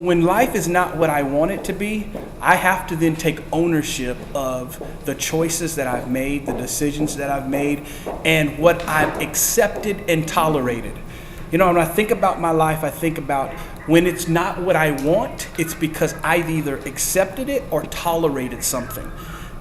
When life is not what I want it to be, I have to then take ownership of the choices that I've made, the decisions that I've made, and what I've accepted and tolerated. You know, when I think about my life, I think about when it's not what I want, it's because I've either accepted it or tolerated something.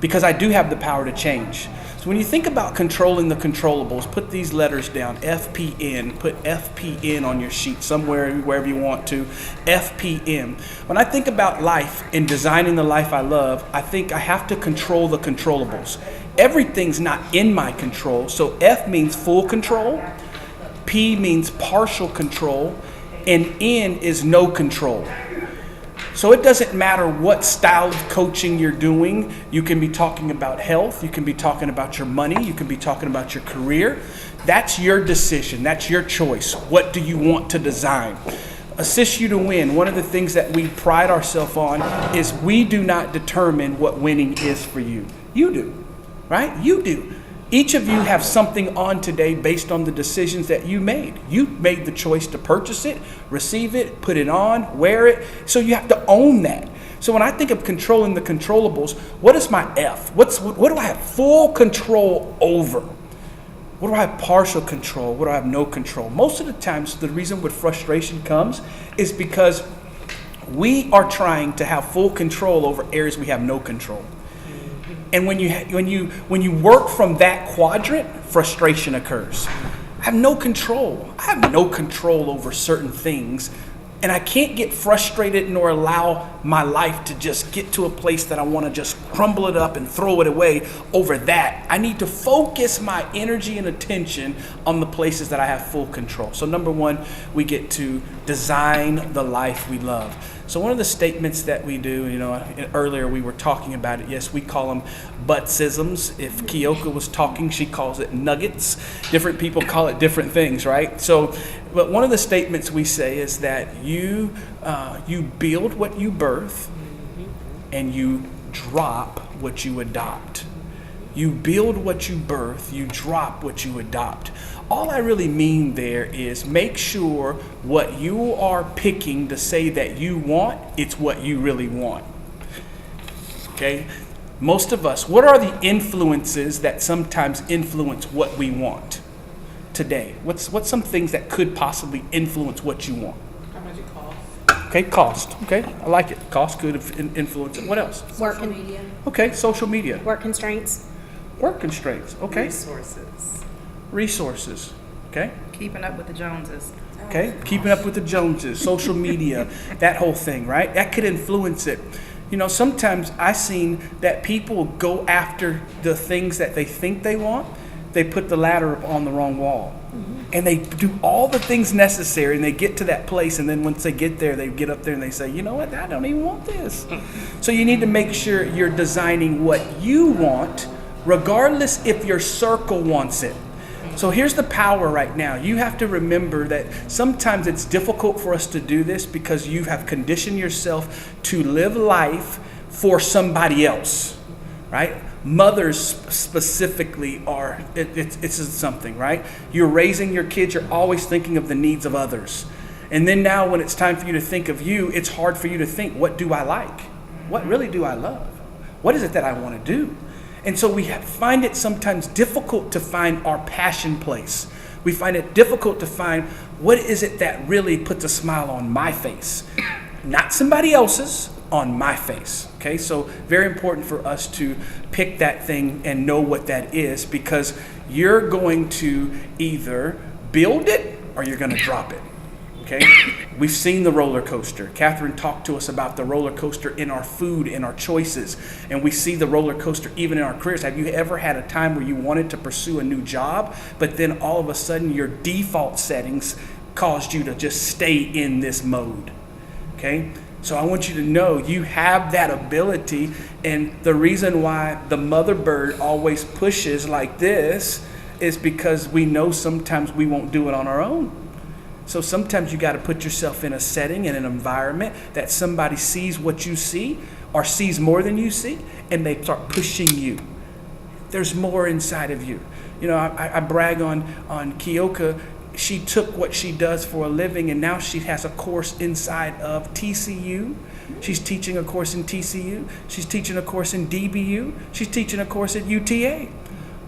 Because I do have the power to change. So when you think about controlling the controllables, put these letters down, FPN, put FPN on your sheet somewhere, wherever you want to, FPN. When I think about life and designing the life I love, I think I have to control the controllables. Everything's not in my control, so F means full control, P means partial control, and N is no control. So it doesn't matter what style of coaching you're doing. You can be talking about health. You can be talking about your money. You can be talking about your career. That's your decision. That's your choice. What do you want to design? Assist you to win. One of the things that we pride ourselves on is we do not determine what winning is for you. You do, right? You do. Each of you have something on today based on the decisions that you made. You made the choice to purchase it, receive it, put it on, wear it. So you have to own that. So when I think of controlling the controllables, what is my F? What do I have full control over? What do I have partial control? What do I have no control? Most of the times, the reason with frustration comes is because we are trying to have full control over areas we have no control. And when you work from that quadrant, frustration occurs. I have no control. I have no control over certain things. And I can't get frustrated nor allow my life to just get to a place that I want to just crumble it up and throw it away over that. I need to focus my energy and attention on the places that I have full control. So number one, we get to design the life we love. So one of the statements that we do, you know, earlier we were talking about it. Yes, we call them buttsisms. If Kyoka was talking, she calls it nuggets. Different people call it different things, right? So, but one of the statements we say is that you build what you birth, and you drop what you adopt. You build what you birth, you drop what you adopt. All I really mean there is make sure what you are picking to say that you want, it's what you really want. Okay? Most of us, what are the influences that sometimes influence what we want today? What's some things that could possibly influence what you want? How much it costs. Okay, cost. Okay, I like it. Cost could influence it. What else? Social media. Okay, social media. Work constraints. Work constraints. Okay. Resources. Okay. Keeping up with the Joneses. Okay. Keeping up with the Joneses, social media, that whole thing, right? That could influence it. You know, sometimes I've seen that people go after the things that they think they want. They put the ladder up on the wrong wall. And they do all the things necessary and they get to that place, and then once they get there, they get up there and they say, you know what, I don't even want this. So you need to make sure you're designing what you want, regardless if your circle wants it. So here's the power right now. You have to remember that sometimes it's difficult for us to do this because you have conditioned yourself to live life for somebody else, right? Mothers specifically are, it's something, right? You're raising your kids, you're always thinking of the needs of others. And then now when it's time for you to think of you, it's hard for you to think, what do I like? What really do I love? What is it that I want to do? And so we find it sometimes difficult to find our passion place. We find it difficult to find what is it that really puts a smile on my face. Not somebody else's, on my face. Okay, so very important for us to pick that thing and know what that is, because you're going to either build it or you're going to drop it. Okay, we've seen the roller coaster. Catherine talked to us about the roller coaster in our food, in our choices, and we see the roller coaster even in our careers. Have you ever had a time where you wanted to pursue a new job, but then all of a sudden your default settings caused you to just stay in this mode? Okay, so I want you to know you have that ability, and the reason why the mother bird always pushes like this is because we know sometimes we won't do it on our own. So sometimes you got to put yourself in a setting, in an environment that somebody sees what you see or sees more than you see, and they start pushing you. There's more inside of you. You know, I brag on Kyoka. she took what she does for a living, and now she has a course inside of TCU. She's teaching a course in TCU. She's teaching a course in DBU. She's teaching a course at UTA.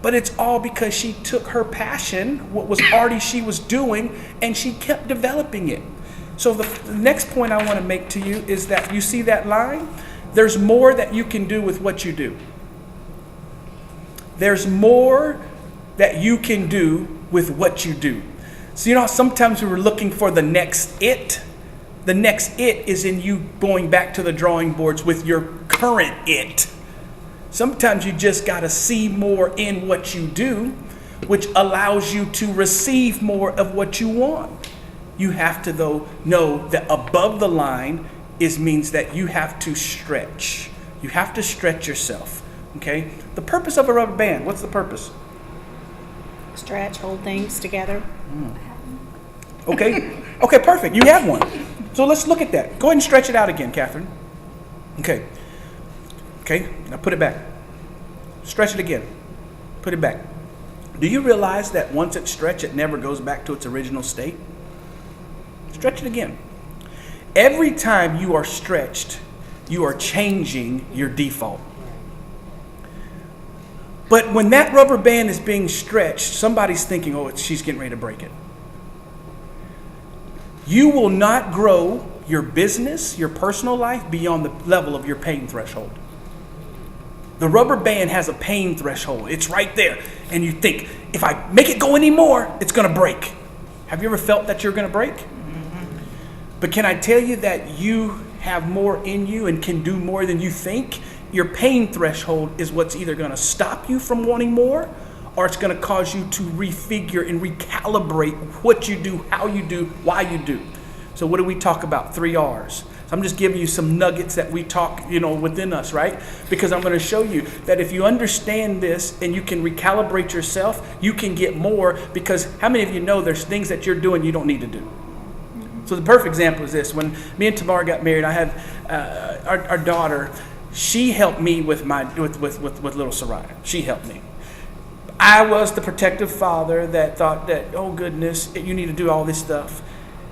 But it's all because she took her passion, what was already she was doing, and she kept developing it. So the next point I want to make to you is that you see that line? There's more that you can do with what you do. There's more that you can do with what you do. So you know, sometimes we were looking for the next it. The next it is in you going back to the drawing boards with your current it. Sometimes you just got to see more in what you do, which allows you to receive more of what you want. You have to, though, know that above the line means that you have to stretch. You have to stretch yourself, okay? The purpose of a rubber band, what's the purpose? Stretch, hold things together. Okay, okay, perfect. You have one. So let's look at that. Go ahead and stretch it out again, Catherine. Okay. Okay, now put it back. Stretch it again. Put it back. Do you realize that once it's stretched, it never goes back to its original state? Stretch it again. Every time you are stretched, you are changing your default. But when that rubber band is being stretched, somebody's thinking, oh, she's getting ready to break it. You will not grow your business, your personal life beyond the level of your pain threshold. The rubber band has a pain threshold. It's right there. And you think, if I make it go anymore, it's going to break. Have you ever felt that you're going to break? But can I tell you that you have more in you and can do more than you think? Your pain threshold is what's either going to stop you from wanting more, or it's going to cause you to refigure and recalibrate what you do, how you do, why you do. So what do we talk about? 3 R's. So I'm just giving you some nuggets that we talk, within us, right? Because I'm going to show you that if you understand this and you can recalibrate yourself, you can get more, because how many of you know there's things that you're doing you don't need to do? So the perfect example is this. When me and Tamara got married, I had our daughter. She helped me with little Soraya. She helped me. I was the protective father that thought that, oh goodness, you need to do all this stuff.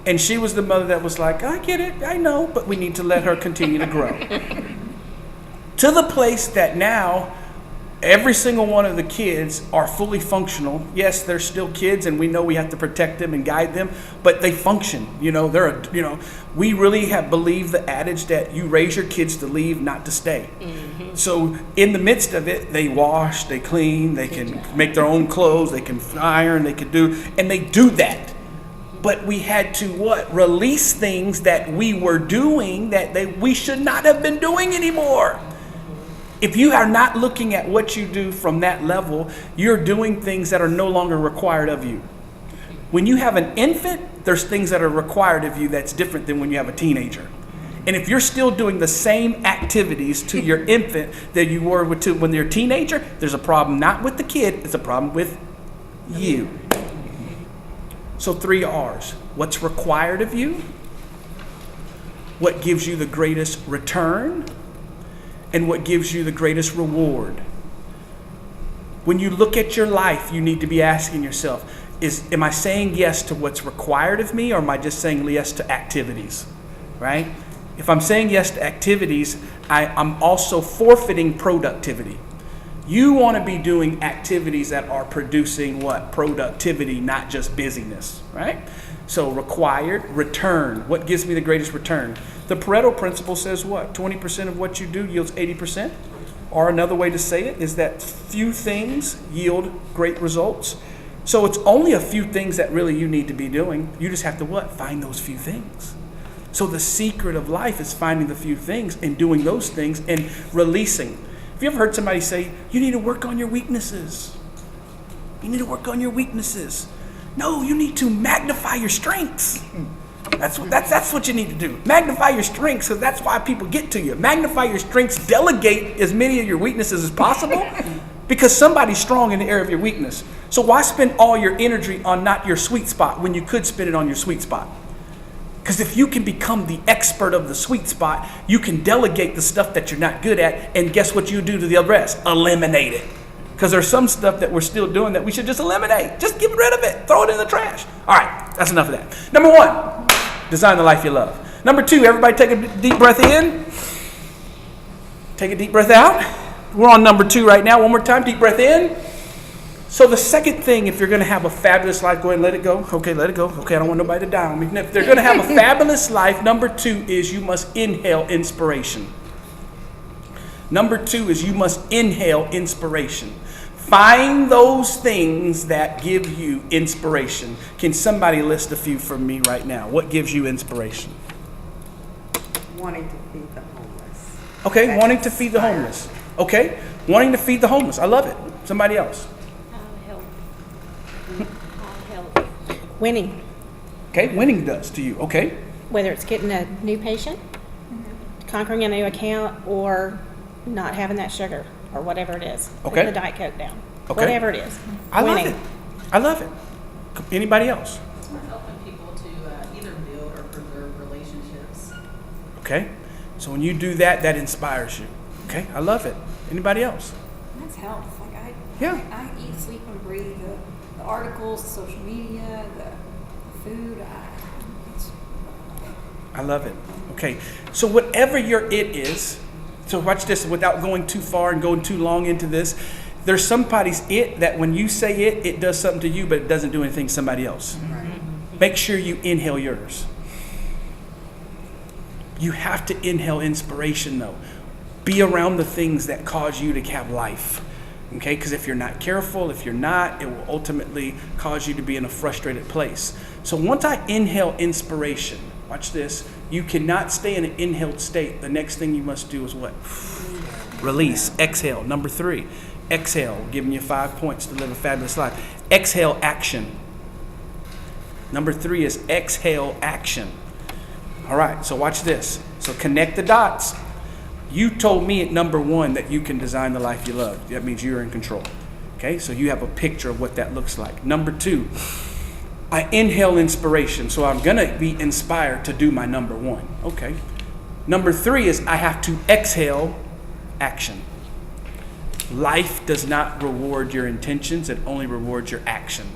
And she was the mother that was like, I get it, I know, but we need to let her continue to grow. To the place that now, every single one of the kids are fully functional. Yes, they're still kids, and we know we have to protect them and guide them, but they function. We really have believed the adage that you raise your kids to leave, not to stay. Mm-hmm. So in the midst of it, they wash, they clean, they can make their own clothes, they can iron, they can do, and they do that. But we had to release things that we were doing that we should not have been doing anymore. If you are not looking at what you do from that level, you're doing things that are no longer required of you. When you have an infant, there's things that are required of you that's different than when you have a teenager. And if you're still doing the same activities to your infant that you were when you're a teenager, there's a problem not with the kid, it's a problem with you. So 3 R's. What's required of you? What gives you the greatest return? And what gives you the greatest reward? When you look at your life, you need to be asking yourself, am I saying yes to what's required of me, or am I just saying yes to activities, right? If I'm saying yes to activities, I'm also forfeiting productivity. You want to be doing activities that are producing productivity, not just busyness, right? So required, return. What gives me the greatest return? The Pareto principle says what? 20% of what you do yields 80%. Or another way to say it is that few things yield great results. So it's only a few things that really you need to be doing. You just have to find those few things. So the secret of life is finding the few things and doing those things and releasing. Have you ever heard somebody say, you need to work on your weaknesses? You need to work on your weaknesses. No, you need to magnify your strengths. That's what you need to do. Magnify your strengths, because that's why people get to you. Magnify your strengths. Delegate as many of your weaknesses as possible, because somebody's strong in the area of your weakness. So why spend all your energy on not your sweet spot when you could spend it on your sweet spot? Because if you can become the expert of the sweet spot, you can delegate the stuff that you're not good at, and guess what you do to the rest? Eliminate it. Because there's some stuff that we're still doing that we should just eliminate. Just get rid of it. Throw it in the trash. All right. that's enough of that. Number one, design the life you love. Number two, everybody take a deep breath in. Take a deep breath out. We're on number two right now. One more time, deep breath in. So the second thing, if you're going to have a fabulous life, go ahead and let it go. Okay, let it go. Okay, I don't want nobody to die on me. If they're going to have a fabulous life, number two is you must inhale inspiration. Number two is you must inhale inspiration. Find those things that give you inspiration. Can somebody list a few for me right now? What gives you inspiration? Wanting to feed the homeless. Okay, That's wanting to feed the homeless. Okay, wanting to feed the homeless. I love it. Somebody else. Help. Winning, Okay, winning does to you. Okay, whether it's getting a new patient, conquering a new account, or not having that sugar, or whatever it is. Okay. Putting the Diet Coke down. Okay. Whatever it is. I Winning. love it. I love it. Anybody else? Helping people to either build or preserve relationships. Okay, so when you do that, that inspires you. Okay, I love it. Anybody else? That's health. Like Yeah. I eat, sleep, and breathe the articles, the social media, the food. I love it. Okay, so whatever your it is, so watch this without going too far and going too long into this. There's somebody's it that when you say it, it does something to you, but it doesn't do anything to somebody else. Make sure you inhale yours. You have to inhale inspiration though. Be around the things that cause you to have life. Okay, because if you're not careful, if you're not, it will ultimately cause you to be in a frustrated place. So once I inhale inspiration, watch this, you cannot stay in an inhaled state. The next thing you must do is what? Release, exhale. Number three, exhale, giving you 5 points to live a fabulous life. Exhale, action. Number three is exhale, action. All right, so watch this. So connect the dots. You told me at number one that you can design the life you love. That means you're in control. Okay, so you have a picture of what that looks like. Number two, I inhale inspiration, so I'm gonna be inspired to do my number one. Okay. Number three is I have to exhale action. Life does not reward your intentions, it only rewards your action.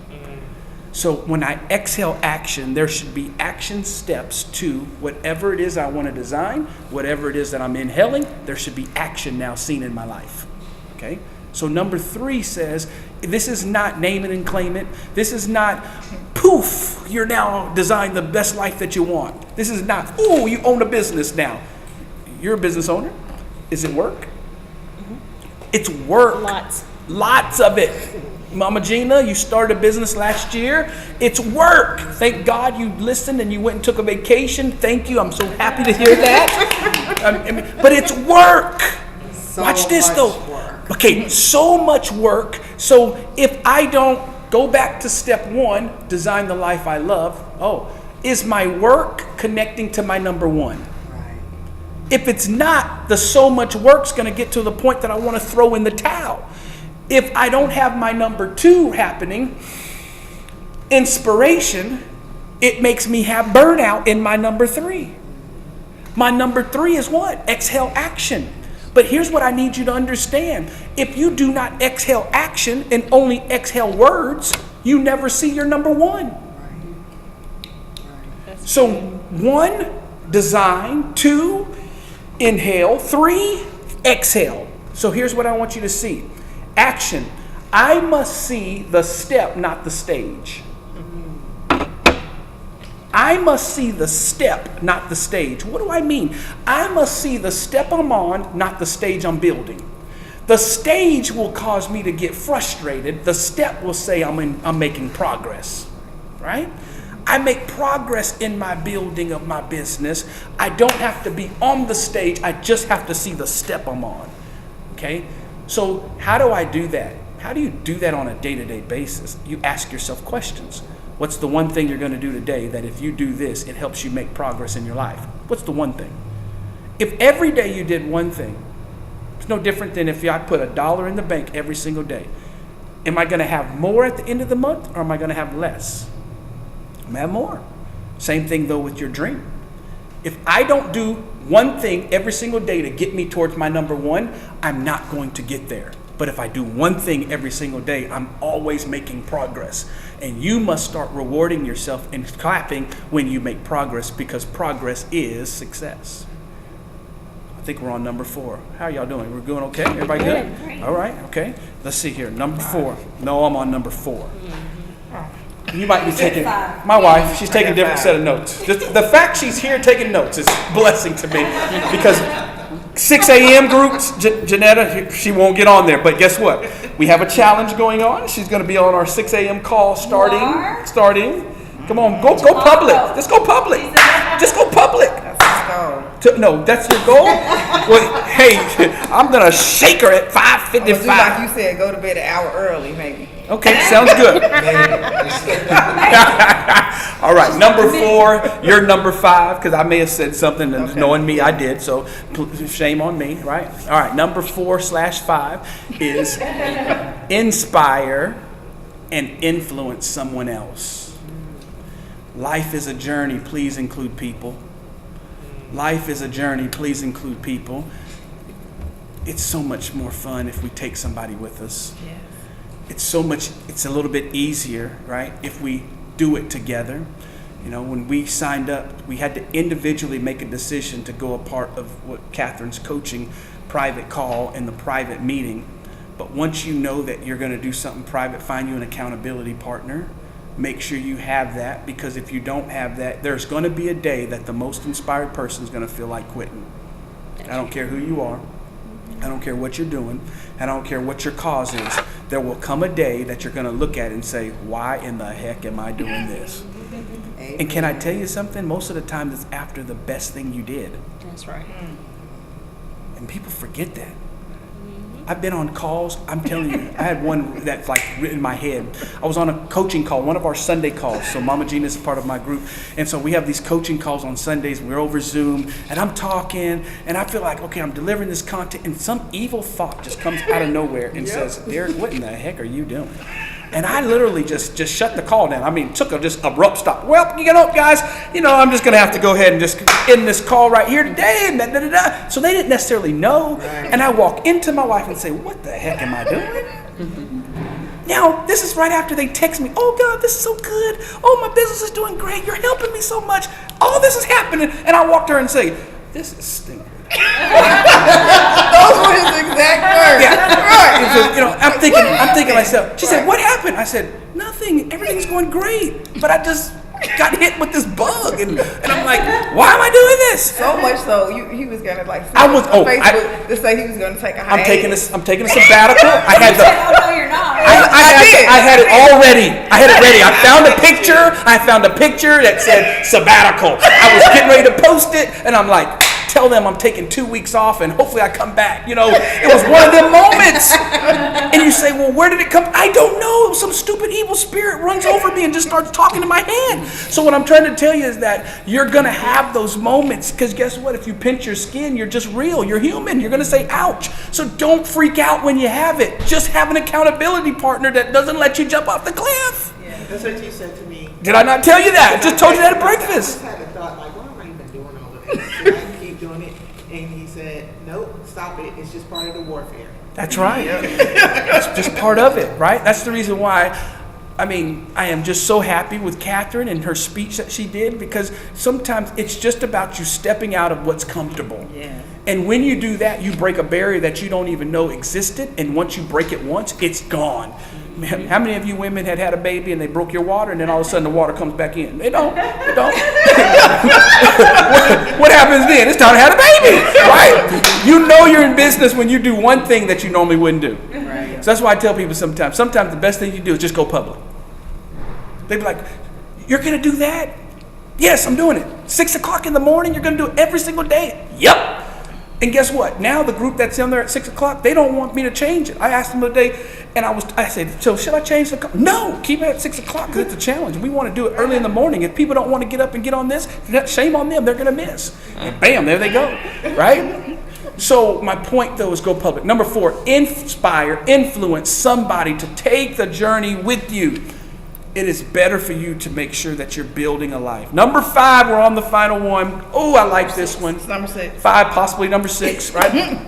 So when I exhale action, there should be action steps to whatever it is I want to design, whatever it is that I'm inhaling, there should be action now seen in my life. Okay? So number three says, this is not name it and claim it. This is not, poof, you're now designed the best life that you want. This is not, ooh, you own a business now. You're a business owner. Is it work? It's work. Lots of it. Mama Gina, you started a business last year. It's work. Thank God you listened and you went and took a vacation. Thank you. I'm so happy to hear that. But it's work. Watch this though. Okay, so much work. So if I don't go back to step one, design the life I love. Oh, is my work connecting to my number one? Right. If it's not, the so much work's going to get to the point that I want to throw in the towel. If I don't have my number two happening, inspiration, it makes me have burnout in my number three. My number three is what? Exhale action. But here's what I need you to understand. If you do not exhale action and only exhale words, you never see your number one. So one, design. Two, inhale. Three, exhale. So here's what I want you to see. Action. I must see the step, not the stage. I must see the step, not the stage. What do I mean? I must see the step I'm on, not the stage I'm building. The stage will cause me to get frustrated. The step will say I'm making progress, right? I make progress in my building of my business. I don't have to be on the stage. I just have to see the step I'm on, okay? So how do I do that? How do you do that on a day-to-day basis? You ask yourself questions. What's the one thing you're going to do today that if you do this, it helps you make progress in your life? What's the one thing? If every day you did one thing, it's no different than if I put $1 in the bank every single day. Am I going to have more at the end of the month or am I going to have less? I'm going to have more. Same thing though with your dream. If I don't do one thing every single day to get me towards my number one, I'm not going to get there. But if I do one thing every single day, I'm always making progress. And you must start rewarding yourself and clapping when you make progress, because progress is success. I think we're on number 4. How are y'all doing? We're doing okay? Everybody good? Good. All right, okay. Let's see here. Number 4. No, I'm on number 4. You might be taking, my wife, she's taking a different set of notes. The fact she's here taking notes is a blessing to me, because 6 a.m. groups, Janetta, she won't get on there. But guess what? We have a challenge going on. She's going to be on our 6 a.m. call starting. Come on, go public. Let's go public. Just go public. No, that's your goal? Well, hey, I'm going to shake her at 5:55. Like you said, go to bed an hour early, maybe. Okay, sounds good. All right, number 4, you're number 5, because I may have said something, and knowing me, I did, so shame on me, right? All right, number 4/5 is inspire and influence someone else. Life is a journey, please include people. Life is a journey, please include people. It's so much more fun if we take somebody with us. It's a little bit easier, right, if we do it together. You know, when we signed up, we had to individually make a decision to go a part of what Catherine's coaching private call and the private meeting. But once you know that you're going to do something private, find you an accountability partner. Make sure you have that, because if you don't have that, there's going to be a day that the most inspired person is going to feel like quitting. I don't care who you are. I don't care what you're doing. I don't care what your cause is. There will come a day that you're going to look at it and say, why in the heck am I doing this? And can I tell you something? Most of the time it's after the best thing you did. That's right. And people forget that. I've been on calls, I'm telling you, I had one that's like in my head. I was on a coaching call, one of our Sunday calls. So Mama Gina is a part of my group. And so we have these coaching calls on Sundays. We're over Zoom and I'm talking and I feel like, okay, I'm delivering this content, and some evil thought just comes out of nowhere and says, Derrick, what in the heck are you doing? And I literally just shut the call down. I mean, took a just abrupt stop. Well, you know, guys, I'm just going to have to go ahead and just end this call right here today. And da-da-da-da. So they didn't necessarily know. Right. And I walk into my wife and say, what the heck am I doing? Now, this is right after they text me, oh, God, this is so good. Oh, my business is doing great. You're helping me so much. All this is happening. And I walked to her and say, this is stupid. Those were his exact words. Yeah. Right. So, I'm thinking myself. She said, what happened? I said, nothing. Everything's going great. But I just got hit with this bug. And I'm like, why am I doing this? So much so, he was going to Facebook to say he was going to take a hiatus. I'm taking a sabbatical. I had Oh, no, you're not. I had it all ready. I had it ready. I found a picture that said sabbatical. I was getting ready to post it. And I'm like, tell them I'm taking 2 weeks off and hopefully I come back. It was one of them moments. And you say, well, where did it come? I don't know. Some stupid evil spirit runs over me and just starts talking to my hand. So what I'm trying to tell you is that you're going to have those moments, because guess what? If you pinch your skin, you're just real. You're human. You're going to say, ouch. So don't freak out when you have it. Just have an accountability partner that doesn't let you jump off the cliff. Yeah, that's what you said to me. Did I not tell you that? I just told you that at breakfast. I just had a thought, like, why am I even doing all of this? Should I keep doing it? And he said, nope, stop it. It's just part of the warfare. That's right. It's just part of it, right? That's the reason why, I am just so happy with Catherine and her speech that she did, because sometimes it's just about you stepping out of what's comfortable. Yeah. And when you do that, you break a barrier that you don't even know existed. And once you break it once, it's gone. Man, how many of you women had a baby and they broke your water and then all of a sudden the water comes back in? They don't. What happens then? It's time to have a baby, right? You know you're in business when you do one thing that you normally wouldn't do. Right. So that's why I tell people sometimes the best thing you do is just go public. They be like, you're going to do that? Yes, I'm doing it. 6 o'clock in the morning, you're going to do it every single day? Yep. And guess what? Now the group that's in there at 6 o'clock, they don't want me to change it. I asked them today, and I said, so should I change the call? No, keep it at 6 o'clock because it's a challenge. We want to do it early in the morning. If people don't want to get up and get on this, shame on them. They're going to miss. And bam, there they go, right? So my point, though, is go public. Number 4, inspire, influence somebody to take the journey with you. It is better for you to make sure that you're building a life. Number 5, we're on the final one. Oh, I like this one. Number 6. 5, possibly number 6, right?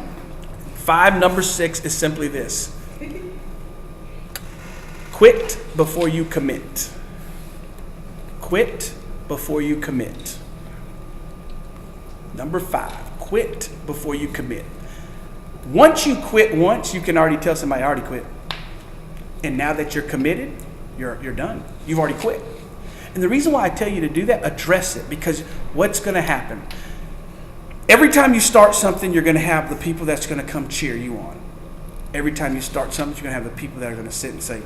5, number 6 is simply this. Quit before you commit. Quit before you commit. Number 5, quit before you commit. Once you quit once, you can already tell somebody, I already quit. And now that you're committed, you're done. You've already quit. And the reason why I tell you to do that, address it, because what's going to happen? Every time you start something, you're going to have the people that's going to come cheer you on. Every time you start something, you're going to have the people that are going to sit and say,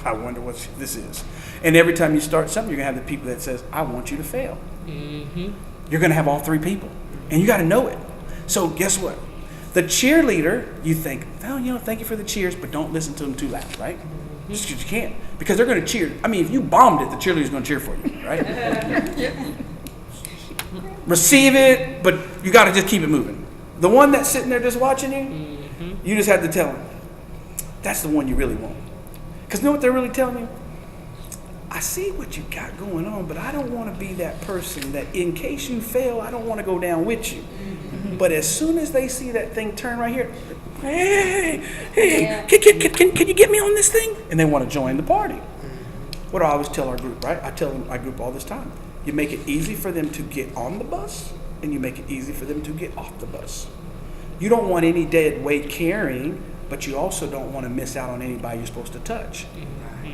I wonder what this is. And every time you start something, you're going to have the people that says, I want you to fail. Mm-hmm. You're going to have all 3 people. And you got to know it. So guess what? The cheerleader, you think, oh, thank you for the cheers, but don't listen to them too loud, right? Just because you can't. Because they're going to cheer. I mean, if you bombed it, the cheerleader's going to cheer for you, right? Receive it, but you got to just keep it moving. The one that's sitting there just watching you, you just have to tell them, that's the one you really want. Because you know what they're really telling you? I see what you got going on, but I don't want to be that person that in case you fail, I don't want to go down with you. But as soon as they see that thing turn right here, hey, can you get me on this thing? And they want to join the party. What do I always tell our group, right? I tell them, our group all this time. You make it easy for them to get on the bus, and you make it easy for them to get off the bus. You don't want any dead weight carrying, but you also don't want to miss out on anybody you're supposed to touch.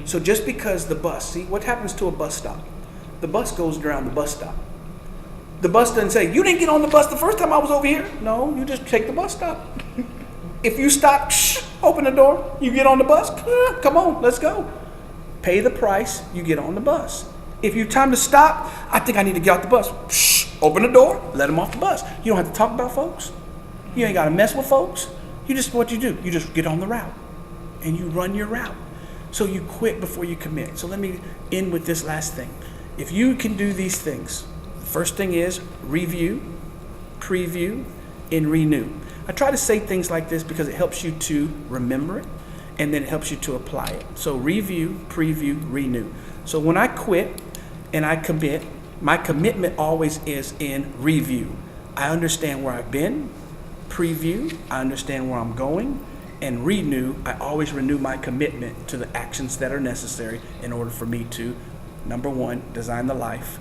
So just because the bus, see, what happens to a bus stop? The bus goes around the bus stop. The bus doesn't say, you didn't get on the bus the first time I was over here. No, you just take the bus stop. If you stop, open the door, you get on the bus, come on, let's go. Pay the price, you get on the bus. If you time to stop, I think I need to get off the bus. Open the door, let them off the bus. You don't have to talk about folks. You ain't got to mess with folks. You just, what you do, you just get on the route and you run your route. So you quit before you commit. So let me end with this last thing. If you can do these things, the first thing is review, preview, and renew. I try to say things like this because it helps you to remember it and then it helps you to apply it. So review, preview, renew. So when I quit and I commit, my commitment always is in review. I understand where I've been. Preview, I understand where I'm going. And renew, I always renew my commitment to the actions that are necessary in order for me to, number 1, design the life,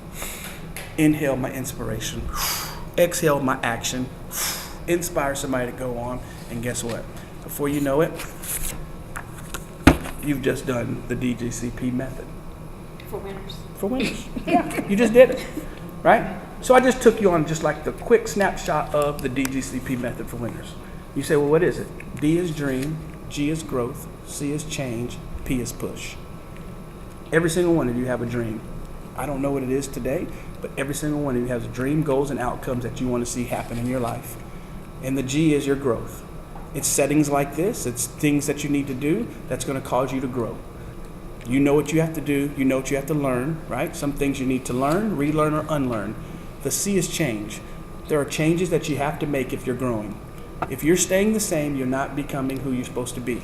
inhale my inspiration, exhale my action, inspire somebody to go on, and guess what? Before you know it, you've just done the DGCP method. For winners. For winners. Yeah, you just did it, right? So I just took you on just like the quick snapshot of the DGCP method for winners. You say, well, what is it? D is dream, G is growth, C is change, P is push. Every single one of you have a dream. I don't know what it is today, but every single one of you has dream, goals, and outcomes that you want to see happen in your life. And the G is your growth. It's settings like this. It's things that you need to do that's going to cause you to grow. You know what you have to do. You know what you have to learn, right? Some things you need to learn, relearn, or unlearn. The C is change. There are changes that you have to make if you're growing. If you're staying the same, you're not becoming who you're supposed to be.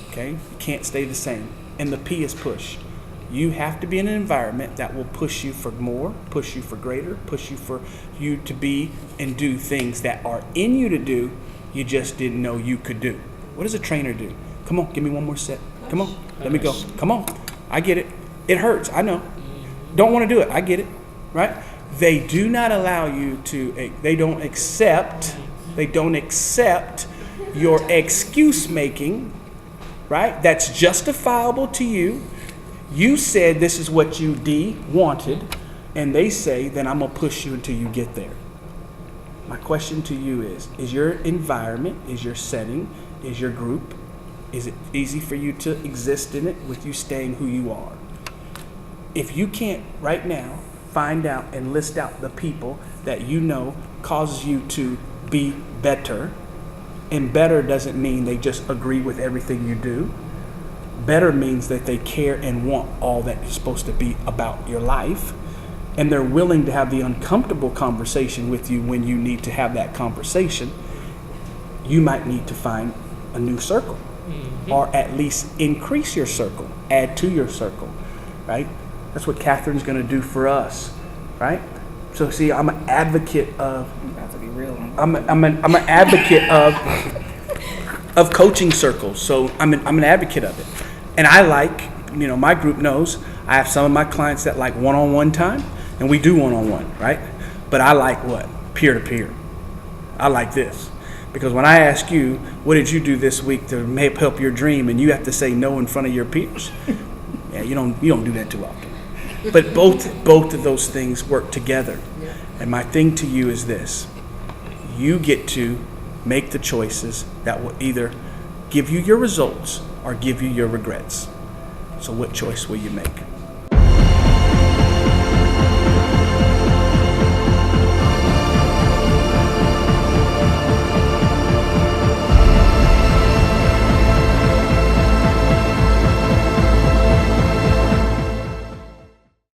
Okay? You can't stay the same. And the P is push. You have to be in an environment that will push you for more, push you for greater, push you for you to be and do things that are in you to do, you just didn't know you could do. What does a trainer do? Come on, give me one more set. Come on, let me go. Come on. I get it. It hurts. I know. Don't want to do it. I get it. Right? They do not allow you to, they don't accept your excuse making, right? That's justifiable to you. You said this is what you wanted, and they say, then I'm going to push you until you get there. My question to you is your environment, is your setting, is your group, is it easy for you to exist in it with you staying who you are? If you can't right now find out and list out the people that you know causes you to be better, and better doesn't mean they just agree with everything you do. Better means that they care and want all that you're supposed to be about your life, and they're willing to have the uncomfortable conversation with you when you need to have that conversation. You might need to find a new circle, or at least increase your circle, add to your circle, right? That's what Catherine's going to do for us, right? So see, I'm an advocate of. I'm about to be real. I'm an advocate of coaching circles. So I'm an advocate of it, and I like my group knows I have some of my clients that like one-on-one time, and we do one-on-one, right? But I like what? Peer-to-peer. I like this. Because when I ask you, what did you do this week to help your dream, and you have to say no in front of your peers, yeah, you don't do that too often. But both of those things work together. And my thing to you is this: you get to make the choices that will either give you your results or give you your regrets. So what choice will you make?